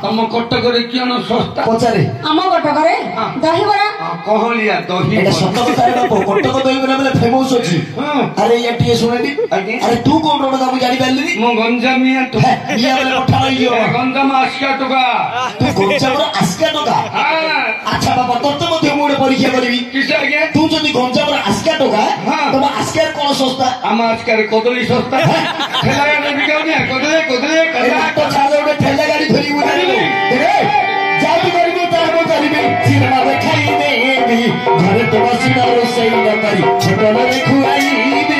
तुम कटक किन सस्ता पचारे आम कटक दहीबरा कहलिया दही एटा सत कथा रे बाप कटक दहीबरा बेले फेमस अछि अरे या टिए सुनेदी अरे तू कोन रोड का मु जानि पारली मो गंजामिया तो इया बेले पठा रहियो गंजाम आस्का टका तू गंजाम आस्का टका अच्छा बाबा तत्ते मध्ये मु परीक्षा करबी किसे आगे तू जदी गंजाम आस्का टका तब आस्का कोन सस्ता आम आस्का कदली सस्ता ठेला गाड़ी बिकाउनी कदले कदले कदला तो छाले उडे ठेला गाड़ी धरी बुनानी रे जाति करबी तार करबी सिनेमा देखाई देबी घरे तो बसिना रोसई न करी छोटो न खुआईबी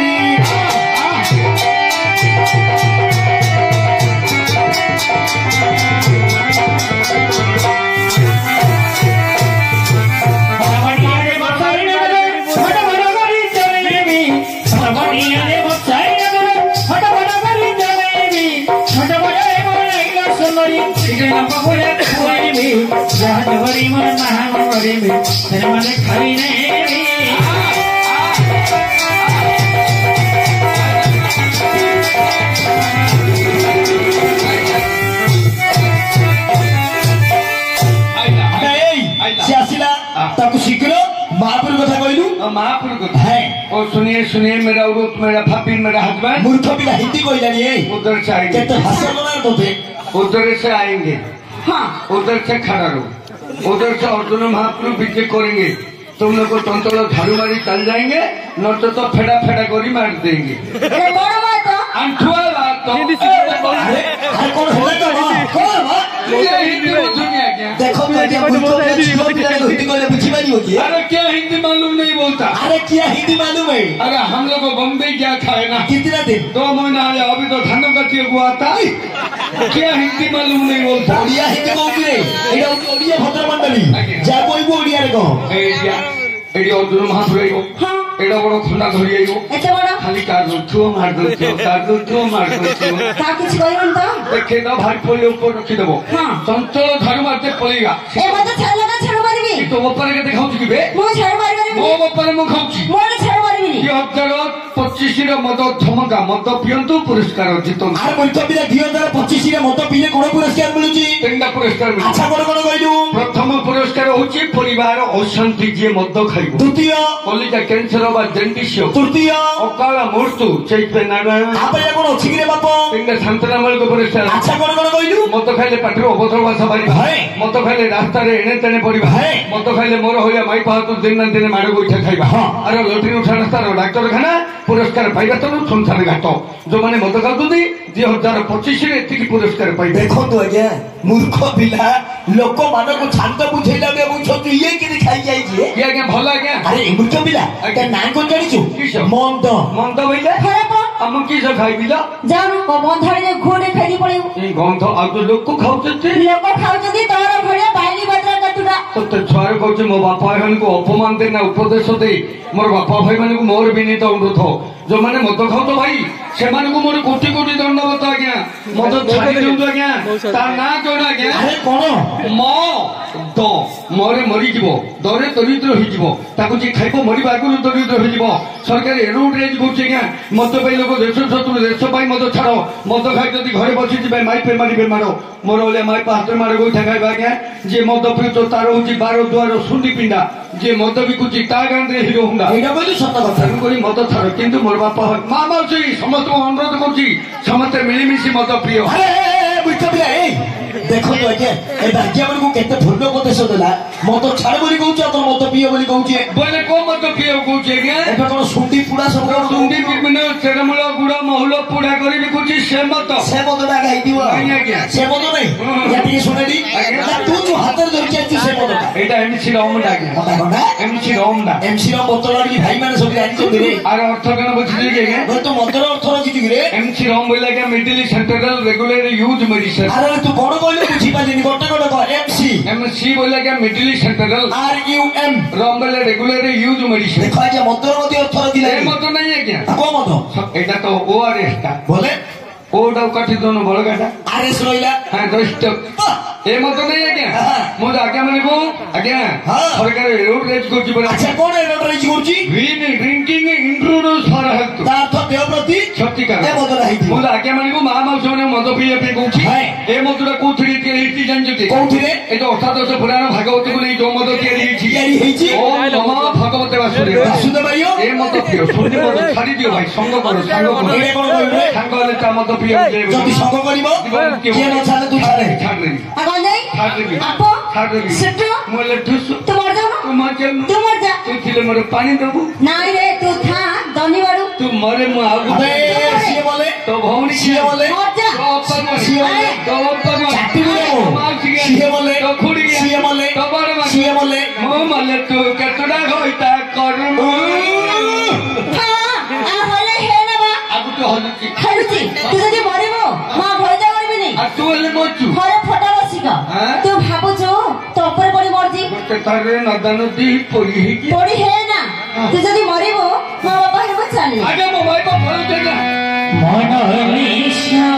शीघ्र महापुर कथा कहलू महापुर कथा है और सुनिए सुनिए मेरा उरुत मेरा फापी मेरा हस्बैंड मूर्ख पिला हिंदी कहलानी है उधर से आएंगे केते हसल ना तोते उधर से आएंगे हाँ उधर से खड़ा रहो उधर से अर्जुन महापुर विजय करेंगे तुम लोग को तंत्र झाड़ू मारी चल जाएंगे न तो फेड़ा फेड़ा करी मार देंगे अंठुआ बात तो अरे कौन होला तो हिंदी में सुनिए क्या देखो मैं क्या हिंदी को बुझी मानी होती है अरे क्या हिंदी मालूम नहीं बोलता अरे क्या हिंदी मालूम है अरे हम लोग को बम्बई क्या खाए ना कितना दिन 2 महीना आया अभी तो धान का चेक हुआ था क्या हिंदी मालूम नहीं बोलता ओडिया हिंदी कहूँ रे एटा ओडिया भद्र मंडली जा कोई ओडिया रे कह एडी अर्जुन महापुर आइबो हाँ एडा बड़ खंडा धरी आइबो एते बड़ खाली कार दुथो मार दुथो ता किछ कहबन त देखे दा भाई पोले ऊपर रखी देबो हां संतोल झाड़ू मारते पड़ेगा ए मत छाला का छाड़ मारबी तो ऊपर के दिखाऊ कि बे मो छाड़ मारबी मो ऊपर मु खाऊची मोर छाड़ मारबी ये हजार 25 रे मद धमका मद पियंतु पुरस्कार जितन आर मूर्ख पिला 2025 रे मत पीले कोन पुरस्कार मिलुची तीनटा पुरस्कार मिलुची अच्छा कोन कहलू प्रथम पुरस्कार होची परिवार अशांति जे मद खाइबो द्वितीय कलिजा कैंसर बा जंडिस तृतीय अकाल मृत्यु चैते नागा आपले कोन अछि रे बाप तीनटा शांतनामल को पुरस्कार अच्छा कोन कहलू मद खाइले पाठर अबधर भाषा बारी मद खाइले रास्ता रे एने तेने पड़िबा मद खाइले मोर होया माई पाहतु दिन दिन माड़ गोइठा खाइबा अरे लटरी उठा रास्ता रो डाक्टर खाना पुरस्कार पाइबा तो संसार घाट जो माने मद खाउती 2025 रे एतिकी पुरस्कार पाइ देखो तो आज्ञा मूर्ख पिला लोक मान को शांत बुझेला बे बुझो ये कि खाई जाई जे ये आज्ञा भला आज्ञा अरे मूर्ख पिला के ना को जानिछु मंद मंद भइले खराब हम की सब खाइबिला जानो को बंधारी जे घोड़े खाई पड़िबो ए गंध आ तो लोक को खाउते लोक खाउछथि तोर भड़िया बाली बटरा कतुरा तो छुआर कहते मो बापा भाई को अपमान दे ना उपदेश दे मोर बापा भाई मान को मोर विनीत अनुरोध जो माने मद खाऊ तो भाई से मान को मोर कोटि कोटि दंडवत आज्ञा मद छाड़ी दिउ आज्ञा ता ना कोन आज्ञा अरे कोन म द मोरे मरी जीवो दरे दरिद्र होई जीवो ताको जे खाइबो मरी बागुरु दरिद्र होई जीवो सरकार एरोड रेज गुचे आज्ञा मद पाई लोक देश शत्रु देश पाई मद छाड़ो मद खाइ जदी घरे बसि जिबे माई पे मारी बे मारो मोर ओले माई पात्र मारे गोई ठगाइबा आज्ञा जे मद पिउ तो तारो होची 12 द्वार सुनी पिंडा जे मद बिकुची ता गांधे हिरो हुंडा एटा बोली सत कथा कोई मद छाड़ो किंतु मोर बापा मां माउसी समस्त अनुरोध करछी समस्त मिलिमिशि मद प्रिय अरे बुझ पिला ए देखो तो आज्ञा ए राज्य मन को केते भूल उपदेश देला मत छाड़ बोली कहउछ तो मत पिय बोली कहउछ बोले को मत पिय कहउछ आज्ञा एबे कोन सुंडी पुडा सब सुंडी बिबिन चेरमूल गुड़ा महूल पुडा करी बिकुची से मत दा गाई दियो नहीं आज्ञा से मत नहीं या टिके सुनेडी तू जो हाथ धर के तू से मत एटा एमसी राम डाके कोना एमसी राम डा एमसी राम बोतलाडी भाई माने सब जानि छ रे आर अर्थ कन बुझली के आज्ञा तो मंत्र अर्थ रखि रे एमसी राम बोला के middle central regular use medicine अरे तू कोन कहली बुझी पालिनी गोटे गोटे कह एमसी एमसी बोला के मिडिल सेंट्रल RUM राम बोला रेगुलर यूज मेडिसिन देखो आज्ञा मंत्र मते अर्थ रखि ए मत नहीं आज्ञा को मत एटा तो ओआरएस ता बोले ओडा काटी दोनो बळगाटा आरएस रोइला हां दोस्त ए मत नहीं आज्ञा मो आज्ञा माने को आज्ञा सरकार रोड रेज करछि बोला अच्छा कोन रोड रेज करछि green drinking introduce for health ता अर्थ देह प्रति क्षतिकार ए मत रही मो आज्ञा माने को मा माउस माने मद पिए पे कहछि ए मतुरा कोथरी के हिटी ଜାଣିଛନ୍ତି କୋଉଥିରେ ଏ ଯୋଉ ଅଷ୍ଟାଦଶ ପୁରାଣ ଭାଗବତକୁ ନେଇ ଯୋଉ ମଦ ତିଆରି ତିଆରି ହେଇଛି? ଓମ୍ ନମଃ ଭଗବତେ ବାସୁଦେବାୟ। ବାସୁଦେବାୟ ଏ ମଦ ପିଅ ଶୁଣି ମଦ ଛାଡି ଦିଅ ଭାଇ ସଙ୍ଗ କର ସାଙ୍ଗ କର ଏଇଟା କଣ କହିଲେ? ସାଙ୍ଗ ହେଲେ ତା ମଦ ପିଅ ଯଦି ସଙ୍ଗ କରିବ କିଏ ନ ଛାଡେ ତୁ ଛାଡେ ଛାଡିଦେବି ଆଉ କଣ ଯାଇ ଛାଡିଦେବି ଆପ ଛାଡିଦେବି ସେଠୁ ମୁଁ ହେଲେ ଠୁସୁ ତୁ ମର ଯାଉନୁ ତୁ ମରିଯାଉନୁ ତୁ ମର ଯା ତୁ ଥିଲେ ମୋର ପାଣି ଦବୁ ନାଇଁ ରେ ତୁ ଥା ଧନୀ ବାଡୁ ତୁ ମରେ ମୁଁ ଆଉ ଆବେ ସିଏ ବୋଲେ ତୋ ଭଉଣୀ ସିଏ ବୋଲେ ମର ଯା ତୋ ଅପା ମରେ ସିଏ ବୋଲେ ତୋ ଅପା ମରେ ଚାଟିବୁ ତୋ ମାଉସୀ ଗା ସିଏ ବୋଲେ ତୋ ଖୁଡି ଗା ସିଏ ବୋଲେ ତୋ ବଡ ମା ସିଏ ବୋଲେ ମୁଁ ମଲେ ତୁ କେତେଟା ଘଇତା କରିବୁ ହଁ ଆ ହଲେ ହେ ନେବା ଆଗୁ ତୁ ହଲୁଛି ଖେଳୁଛି ତୁ ଯଦି ମରିବୁ ମା ଭୟଜା କରିବିନି ଆଉ ତୁ ହେଲେ ମରୁଛୁ ଘରେ ଫଟା ବସିକ ଆଁ? ତୁ ଭାବୁଛୁ ତୋ ଉପରେ ପଡି ମରିଛି ଗୋଟେ ଥରରେ ନଦା ନଦୀ ପୋଡ଼ି ହେଇକି ପଡି ହେ ନା ତୁ ଯଦି ମରିବୁ ମୋ ବାପା ହେବ ଚାଲି ଆଗେ ମୋ ଭାଇ ବାପ ପଳଉଛେ ନା ମନ ନିଶା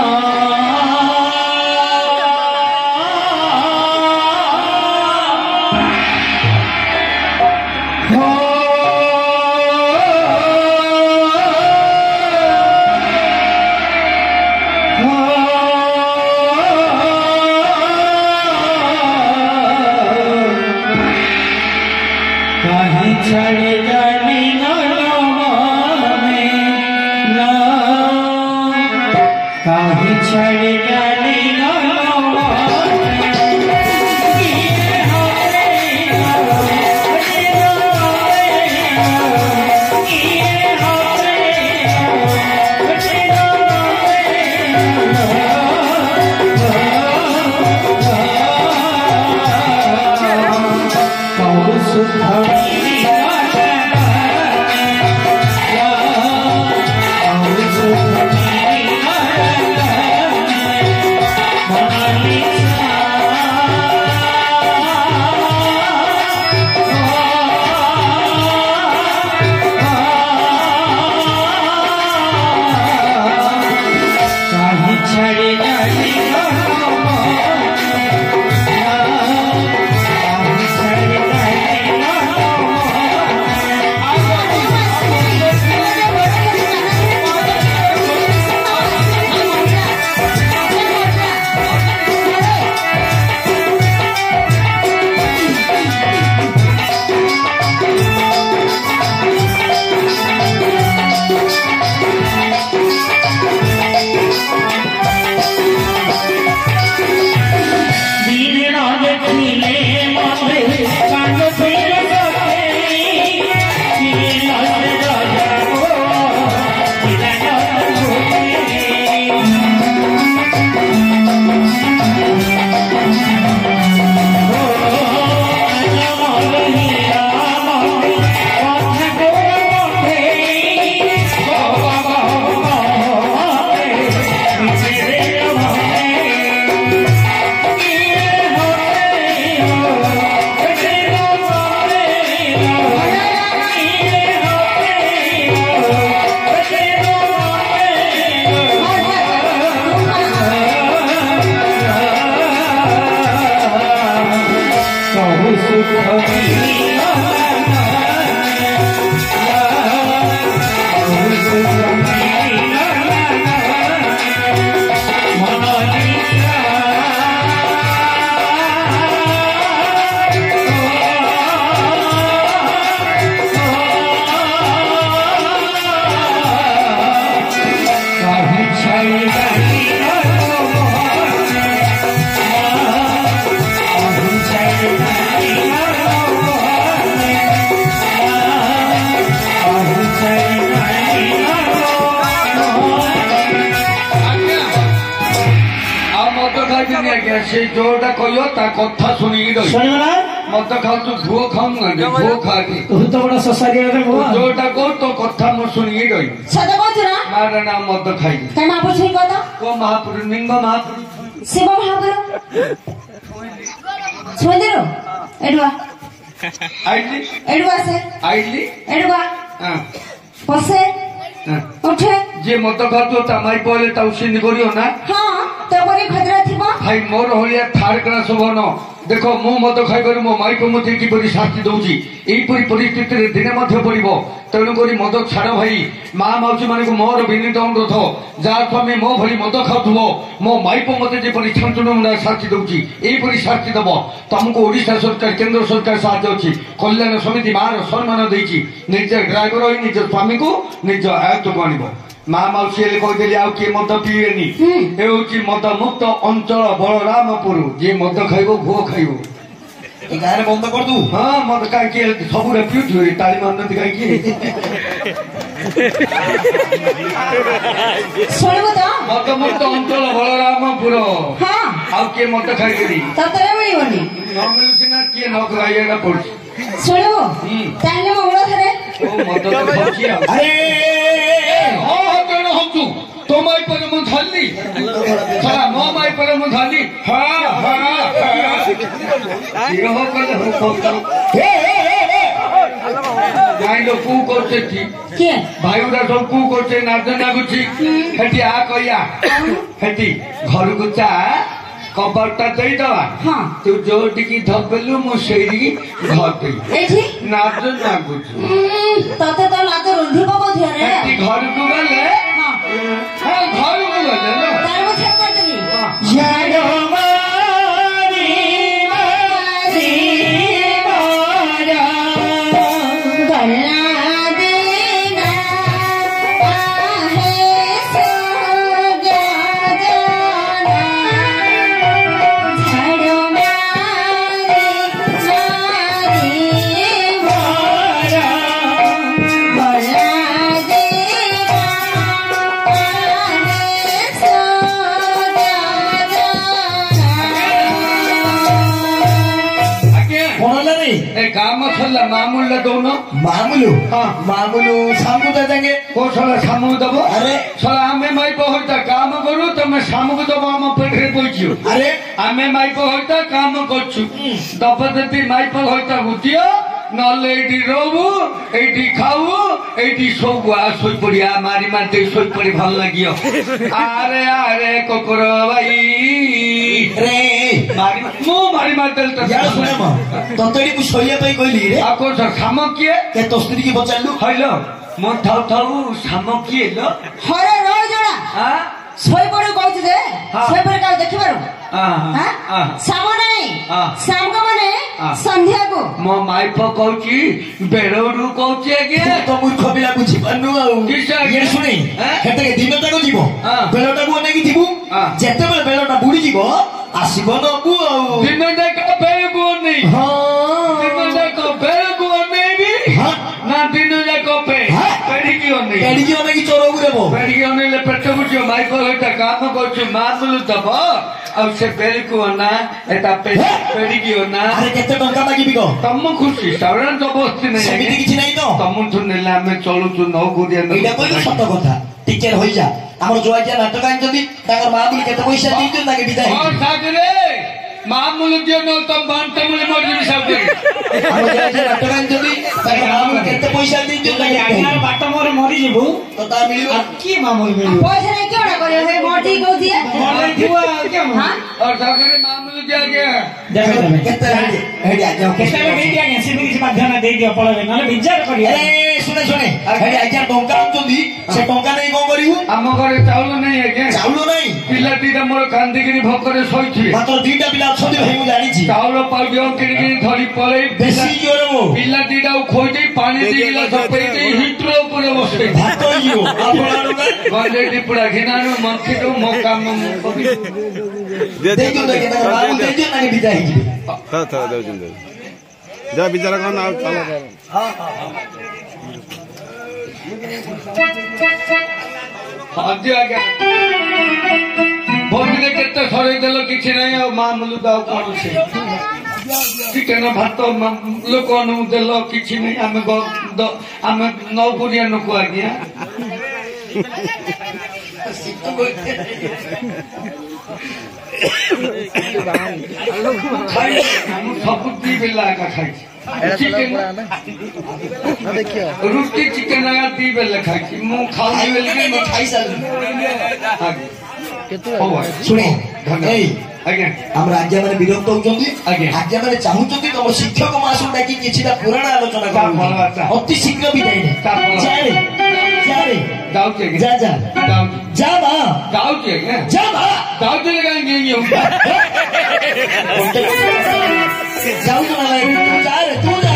कहीं चले जानी ना कहीं चले जानी ना से जोटा कहियो ता कथा सुनिकी रही ଶୁଣିବ ନା मत खाऊ भूଅ खाऊ भूଅ खाके ତୁ ତ ବଡ ଶଶାରୀରେ जोटा कह तो कथा मु सुनिकी रही ସତ କହୁଛୁ ନା मार नाम मत खाई କାଇଁ ମହାପୁରୁଷ ହିଁ କହ को महापुरुष निंग महापुरुष ଶିବ ମହାପୁର ଶୁଣିଦେଲୁ ଏଠୁ ଆ आइली ଏଠୁ ଆସେ आइली ଏଠୁ ଆ हां ବସେ ଉଠେ जे मत खाऊ ता माई पहले ता उसिन करियो ना ହଁ ତୋ ପରି ଭଦ୍ର ଥିବ भाई मोर होलिया थार्ड क्लास भवन देख मु मद खाइबार मो माइक मते किपरि शास्ति दउची एपरि परिस्थिति रे दिने मध्य पड़िबो तेणु करी मद छाड़ भाई माँ माउसी माने को मोर विनीत अनुरोध जा स्वामी मो भली मद खाउथबो मो माइक मते जेपरि छंचुण मुंडा शास्ति दउची एपरि शास्ति दबो तुमको ओडिशा सरकार केंद्र सरकार साथ अछि कल्याण समिति मार सम्मान देइची निज ड्राइवर होई निज स्वामी को निज आयत्त को आनिबो माँ माउसी कहते आउ किए मद पीएनि ए मद मुक्त अंचल बलरामपुर जी मद खाइब भुओ खाइब गाँव बंद कर दू हाँ मत कहीं सब पिउछु ताली मारती कहीं मद मुक्त अंचल बलरामपुर हाँ आउ किए मद खाइकरी ततरे मिलबनी न मिलुछि ना किए न खाइएगा पड़छ सुनिबो ताले मो ओड़ धरे ओ मद तो खाउछि अरे हाँ कण हमछु तो माई पर मन थाली साला मो माई पर मन थाली हाँ हाँ ये हो कर हो भाई लोग कू करते थी के भाई उड़ा सब कू करते नाचन नागुची हेटी आ कहिया हेटी घर को चा कबरटा देई दवा हाँ तू जोटी की धपेलु मु सेरी घर देई एठी नाचन नागुची तते तो नाच रुंधी पको थिया रे हेटी घर को गले हाँ हाँ घर को गले ना तार मो छे करतनी जानो मारी मारी मारा गल्ला देना आहे सो जाना झाड़ो मारी मारी मारा गल्ला देना आहे सो जाना आगे कौन नहीं ए काम छल्ला मामूल दोन मामूलू हाँ। मामूलू शाम को दे देंगे को छला सामू दबो अरे छला आमे माई पहरता काम करू तमे सामू को दबो हम पेटरे पइछु अरे आमे माई पहरता काम करछु दबदती माई पहरता हुतियो नले एटी रोबु एटी खाऊ एटी सोबु आ सोई पड़िया मारी मारते सोई पड़ी भल लागियो अरे अरे कोकरो भाई रे मारी मो मारी मारते यार सुने म ततड़ी को सोइया पे कहली रे आको सामो किए के तो स्त्री की बचालू हइलो मो थाउ थाउ सामो किए लो हरे रोज जोड़ा हां सोई पड़े कहू दे हाँ। सोई पड़े का देखि बारो हां हां साम नहीं हाँ। शाम को माने हाँ। संध्या को मो माइप कहूची बेरोडू कहूची आगे तो मूर्ख पिला बुझी पानु आउ किसा ये सुनी हाँ? हेते दिनटा को जीवो हाँ। बेलटा को नेकी जीवो हाँ। जेते बेले बेलटा बुड़ी जीवो आसीबो नबु आउ दिन जाक बेरगु नहीं हां दिन जाक बेरगु नहीं भी हां ना दिन जाक हाँ? पेड़ी नहीं पेड़ी की ओने की चोरो गुरेबो पेड़ी नहीं ले पेट बुझो माइप होता काम करछु मामलु दब अब से बेरगु ना एता पेड़ी ना अरे केते टंका मागिबी को तम खुशी साधारण तो बस्ती नहीं सेमिति किछि नाही तो तम ठु नेले आमे चलुछु नौ गुरिया एटा कोइ सत कथा टीचर होई जा हमर जोआजिया नाटक आइन जदी ताकर मामुली केते पैसा दितु ताके विदाई और सागरे मामूल दियो न तम बांटा मुले मर्जी सब करी हमर जोआजिया नाटक आइन जदी ताकर मामुली केते पैसा दितु ताके आज्ञार बाट मोर मरी जीवु तो ता मिलिबो की मामूल मिलु पैसा नहीं क्यों ना करे हे मोटी कहू दिए मरे जीवा क्या हां और सागरे मामूल दिया गया देबे देबे केते हेडी आज्ञा केते देई दिया के सिमी किछ माध्यम देई दियो पळबे नले विचार करिया अरे सुने सुने हेडी आज्ञा टंका आउचंदी से टंका नै कोन करिवु आम घरे चाउल नहीं है क्या चाउल नै पिला दीटा मोर कांदिगिरी भोकरे सोईथि मात्र दुईटा पिला अछंदी भाई मु जानि छी चाउल पाउडियो किणकिणी धरी पळे बेसी जोरे मो पिला दीटा खोई दे पानी दे गिला सपई दे हिटर ऊपर बसे भात हियो आपणानु नै गले दिपड़ा घिनानु मंथि तो मो काम देखियो देखे ताकर मामुल देजो ताके विदाई हिजिबे था देउछन् जा विचार गर्न आउ चल हां जी आज्ञा भोगिले केते सरे देलो किछि नहीं आ मामूल दाव कोन से चिकन भात लोक अनु देलो किछि नहीं आमे नौ गुरिया नको आज्ञा खाई सब दी बेला का खाई चिकन रुटी चिकन आया दी बेला खाई मु खाऊ खाई बेले बेले के खाई साल आगे हो भाई सुने ए ଆଜ୍ଞା ଆମର ଆଜ୍ଞା ମାନେ ବିରକ୍ତ ହଉଛନ୍ତି ଆଜ୍ଞା। ଆଜ୍ଞା ମାନେ ଚାହୁଁଛନ୍ତି ତମ ଶିକ୍ଷକ ମାସକୁ ଡାକି କିଛିଟା ପୁରାଣ ଆଲୋଚନା ତା ଫଳ ଆଶା। ଅତି ଶୀଘ୍ର ବିଦାୟ ନେ। ତା ଫଳ। ଯାରେ ଯାରେ ଯାଉଛି ଆଜ୍ଞା ଯା ଯା ଯାଉଛି ଯା ମା ଯାଉଛି ଆଜ୍ଞା ଯା ମା ଯାଉଛି କାହିଁକି ଯାଉଛୁ ନା ଭାଇ ତୁ ଯା ରେ ତୁ ଯା